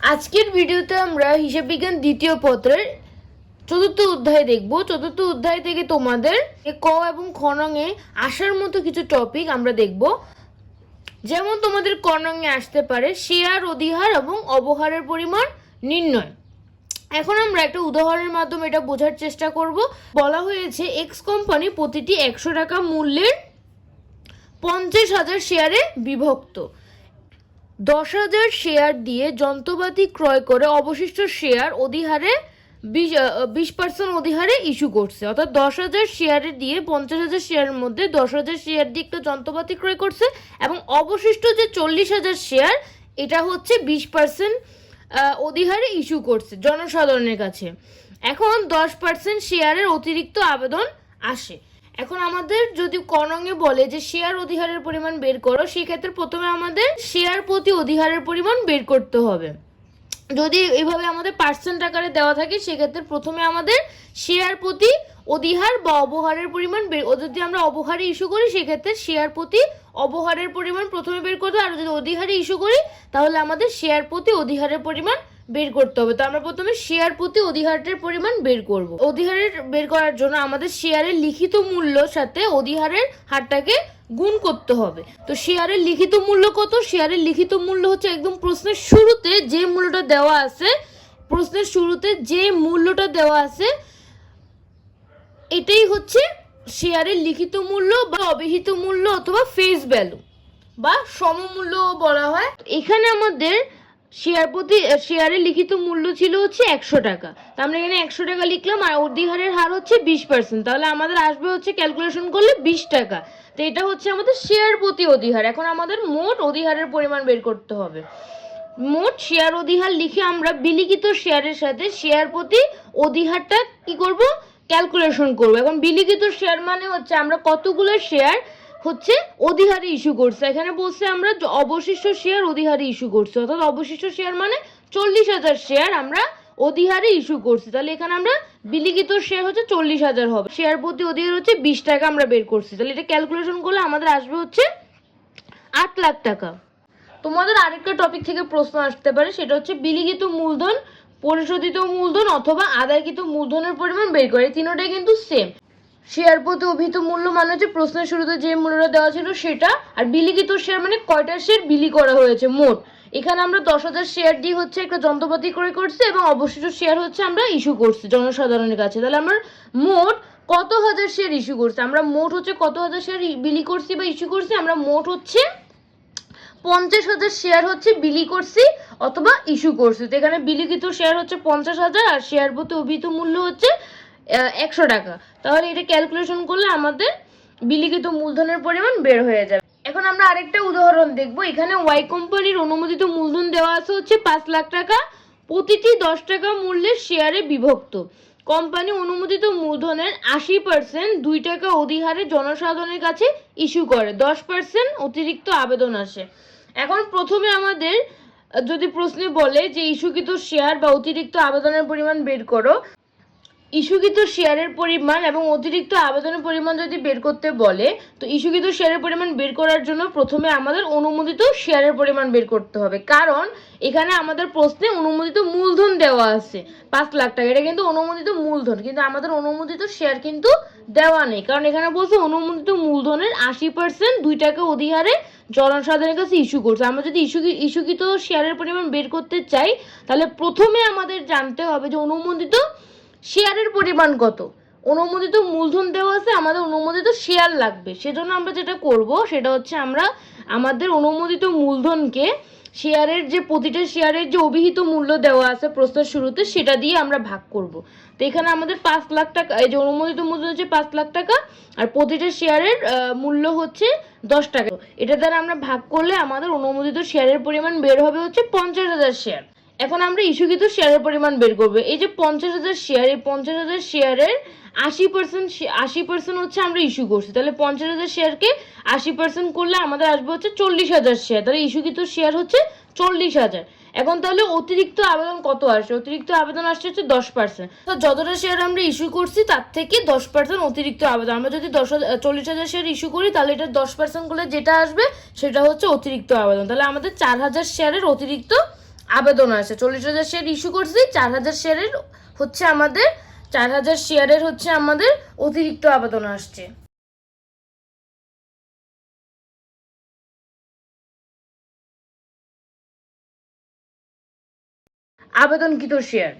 আজকের ভিডিওতে আমরা হিসাব বিজ্ঞান দ্বিতীয় পত্রের চতুর্থ অধ্যায় দেখব। চতুর্থ অধ্যায় থেকে তোমাদের ক এবং খ নঙে আসার মতো কিছু টপিক আমরা দেখব। যেমন তোমাদের ক নঙে আসতে পারে শেয়ার অধিহার এবং অবহারের পরিমাণ নির্ণয়। এখন আমরা একটা উদাহরণের মাধ্যমে এটা বোঝার চেষ্টা করব। বলা হয়েছে এক্স কোম্পানি প্রতিটি 100 টাকা মূল্যের 50,000 শেয়ারে বিভক্ত। 10,000 শেয়ার দিয়ে যন্ত্রপাতি ক্রয় করে অবশিষ্ট শেয়ার অধিহারে 20% অধিহারে ইস্যু করছে। অর্থাৎ 10,000 শেয়ারে দিয়ে 50,000 শেয়ারের মধ্যে 10,000 শেয়ার দিয়ে একটা যন্ত্রপাতি ক্রয় করছে এবং অবশিষ্ট যে 40,000 শেয়ার এটা হচ্ছে 20% অধিহারে ইস্যু করছে জনসাধারণের কাছে। এখন 10% শেয়ারের অতিরিক্ত আবেদন আসে। এখন আমাদের যদি ক নঙে বলে যে শেয়ার অধিহারের পরিমাণ বের করো, সেক্ষেত্রে প্রথমে আমাদের শেয়ার প্রতি অধিহারের পরিমাণ বের করতে হবে। যদি এইভাবে আমাদের পার্সেন্ট আকারে দেওয়া থাকে সেক্ষেত্রে প্রথমে আমাদের শেয়ার প্রতি অধিহার বা অবহারের পরিমাণ যদি আমরা অবহারে ইস্যু করি সেক্ষেত্রে শেয়ার প্রতি অবহারের পরিমাণ প্রথমে বের করতে হবে, আর যদি অধিহারে ইস্যু করি তাহলে আমাদের শেয়ার প্রতি অধিহারের পরিমাণ বের করতে হবে। তো আমরা প্রথমে শেয়ার প্রতি অধিহারের পরিমাণ বের করব। অধিহারের বের করার জন্য আমাদের শেয়ারের লিখিত মূল্যর সাথে অধিহারের হারটাকে গুণ করতে হবে। তো শেয়ারের লিখিত মূল্য কত? শেয়ারের লিখিত মূল্য হচ্ছে একদম প্রশ্নের শুরুতে যে মূল্যটা দেওয়া আছে, প্রশ্নের শুরুতে যে মূল্যটা দেওয়া আছে এটাই হচ্ছে শেয়ারের লিখিত মূল্য বা অবিহিত মূল্য অথবা ফেস ভ্যালু বা সমমূল্য বলা হয়। এখানে আমাদের শেয়ারের লিখিত মূল্য ছিল হচ্ছে 100 টাকা। তো আমরা এখানে 100 টাকা লিখলাম আর অধিহারের হার হচ্ছে 20%, তাহলে আমাদের আসবে হচ্ছে ক্যালকুলেশন করলে 20 টাকা। তো এটা হচ্ছে আমাদের শেয়ার প্রতি অধিহার। এখন আমাদের মোট অধিহারের পরিমাণ বের করতে হবে। মোট শেয়ার অধিহার লিখে আমরা বিলিখিত শেয়ারের সাথে শেয়ার প্রতি অধিহারটা কি করব? ক্যালকুলেশন করব। এখন বিলিখিত শেয়ার মানে হচ্ছে আমরা কতগুলো শেয়ার হচ্ছে অধিহারে ইস্যু করছে। এখানে বলছে আমরা অবশিষ্ট শেয়ার অধিহারে ইস্যু করছি, অর্থাৎ অবশিষ্ট শেয়ার মানে 40,000 শেয়ার আমরা অধিহারে ইস্যু করছি। তাহলে এখানে আমরা বিলিখিত শেয়ার হচ্ছে 40,000 হবে, শেয়ার প্রতি অধিহার হচ্ছে 20 টাকা আমরা বের করছি। তাহলে এটা ক্যালকুলেশন করলে আমাদের আসবে হচ্ছে 8 লাখ টাকা। তোমাদের আরেকটা টপিক থেকে প্রশ্ন আসতে পারে, সেটা হচ্ছে বিলিখিত মূলধন, পরিশোধিত মূলধন অথবা আদায়কৃত মূলধনের পরিমাণ বের করে। তিনটাই কিন্তু সেম। শেয়ার প্রতি অভিহিত মূল্য মানে হচ্ছে প্রশ্নের শুরুতে যে মূল্যটা দেওয়া ছিল সেটা, আর বিলিখিত শেয়ার মানে কয়টা শেয়ার বিলি করা হয়েছে মোট। এখানে আমরা 10,000 শেয়ার দিয়ে হচ্ছে একটা যন্ত্রপাতি ক্রয় করছি এবং অবশিষ্ট শেয়ার হচ্ছে আমরা ইস্যু করছি জনসাধারণের কাছে। তাহলে আমরা মোট কত হাজার শেয়ার ইস্যু করছি, আমরা মোট হচ্ছে কত হাজার শেয়ার বিলি করছি বা ইস্যু করছি, আমরা মোট হচ্ছে 50,000 শেয়ার হচ্ছে বিলি করছি অথবা ইস্যু করছি। তো এখানে বিলিখিত শেয়ার হচ্ছে 50,000 আর শেয়ার প্রতি অভিহিত মূল্য হচ্ছে 100 টাকা। তাহলে এটা ক্যালকুলেশন করলে আমাদের বিলিখিত মূলধনের পরিমাণ বের হয়ে যাবে। এখন আমরা আরেকটা উদাহরণ দেখব। এখানে ওয়াই কোম্পানির অনুমোদিত মূলধন দেওয়া আছে হচ্ছে 5 লাখ টাকা, প্রতিটি 10 টাকা মূল্যের শেয়ারে বিভক্ত। কোম্পানি অনুমোদিত মূলধনের 80% 2 টাকা অধিহারে জনসাধারণের কাছে ইস্যু করে, 10% অতিরিক্ত আবেদন আসে। এখন প্রথমে আমাদের যদি প্রশ্নে বলে যে ইস্যুকৃত শেয়ার বা অতিরিক্ত আবেদনের পরিমাণ বের করো, ইস্যুকৃত শেয়ারের পরিমাণ এবং অতিরিক্ত আবেদনের পরিমাণ যদি বের করতে বলে, তো ইস্যুকৃত শেয়ারের পরিমাণ বের করার জন্য প্রথমে আমাদের অনুমোদিত শেয়ারের পরিমাণ বের করতে হবে, কারণ এখানে আমাদের প্রশ্নে অনুমোদিত মূলধন দেওয়া আছে 5 লাখ টাকা। এটা কিন্তু অনুমোদিত মূলধন, কিন্তু আমাদের অনুমোদিত শেয়ার কিন্তু দেওয়া নেই, কারণ এখানে বলছে অনুমোদিত মূলধনের 80% 2 টাকা অধিহারে জনসাধারণের কাছে ইস্যু করছে। আমরা যদি ইস্যুকৃত শেয়ারের পরিমাণ বের করতে চাই তাহলে প্রথমে আমাদের জানতে হবে যে অনুমোদিত শেয়ারের পরিমাণ কত। অনুমোদিত মূলধন দেওয়া আছে, আমাদের অনুমোদিত শেয়ার লাগবে। সেজন্য আমরা যেটা করব সেটা হচ্ছে আমরা আমাদের অনুমোদিত মূলধনকে শেয়ারের যে প্রতিটা শেয়ারের যে অভিহিত মূল্য দেওয়া আছে প্রশ্নের শুরুতে সেটা দিয়ে আমরা ভাগ করব। তো এখানে আমাদের 5 লাখ টাকা, এই যে অনুমোদিত মূলধন হচ্ছে 5 লাখ টাকা আর প্রতিটা শেয়ারের মূল্য হচ্ছে 10 টাকা। এটা দ্বারা আমরা ভাগ করলে আমাদের অনুমোদিত শেয়ারের পরিমাণ বের হবে হচ্ছে 50,000 শেয়ার। এখন আমরা ইস্যুকৃত শেয়ারের পরিমাণ বের করব। এই যে 50,000 শেয়ার, এই 50,000 শেয়ারের 80% হচ্ছে আমরা ইস্যু করছি। তাহলে 50,000 শেয়ারকে 80% করলে আমাদের আসবে হচ্ছে 40,000 শেয়ার। তাহলে ইস্যুকৃত শেয়ার হচ্ছে 40,000। এখন তাহলে অতিরিক্ত আবেদন কত আসছে? অতিরিক্ত আবেদন আসছে হচ্ছে 10%। তো যতটা শেয়ার আমরা ইস্যু করছি তার থেকে 10% অতিরিক্ত আবেদন। আমরা যদি 40,000 শেয়ার ইস্যু করি তাহলে এটা 10% করলে যেটা আসবে সেটা হচ্ছে অতিরিক্ত আবেদন। তাহলে আমাদের 4,000 শেয়ারের অতিরিক্ত আবেদন আসে। 40,000 শেয়ার ইস্যু করছি, 4,000 শেয়ারের হচ্ছে আমাদের 4,000 শেয়ারের হচ্ছে আমাদের অতিরিক্ত আবেদন আসছে। আবেদনকৃত শেয়ার